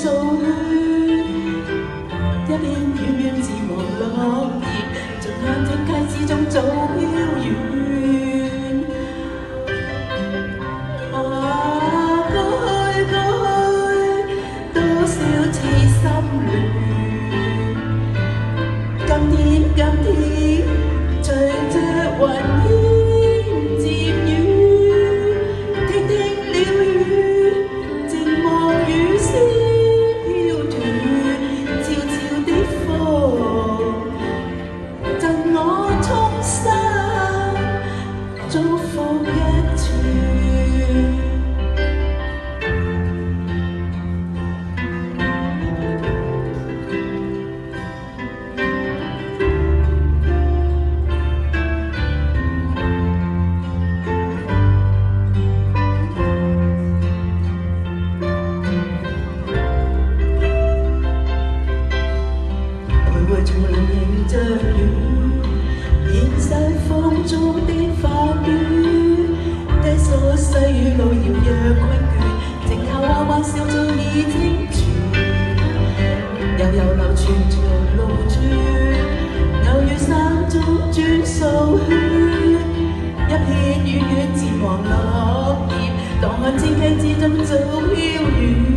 數圈，一片遠遠自望落葉，盡眼睛溪之中早飄遠。過去，多少次心亂。今天，隨着雲煙漸遠，聽了雨，靜望雨絲飄斷，悄悄的風，贈我衷心祝福一串。從來迎着雨，現世風中的花雨，低訴細雨路遙若困倦，靜靠彎彎笑早已清泉，悠悠流傳長路轉，偶遇山中轉數圈，一片遠遠漸黃落葉，蕩看千溪之中早飄遠。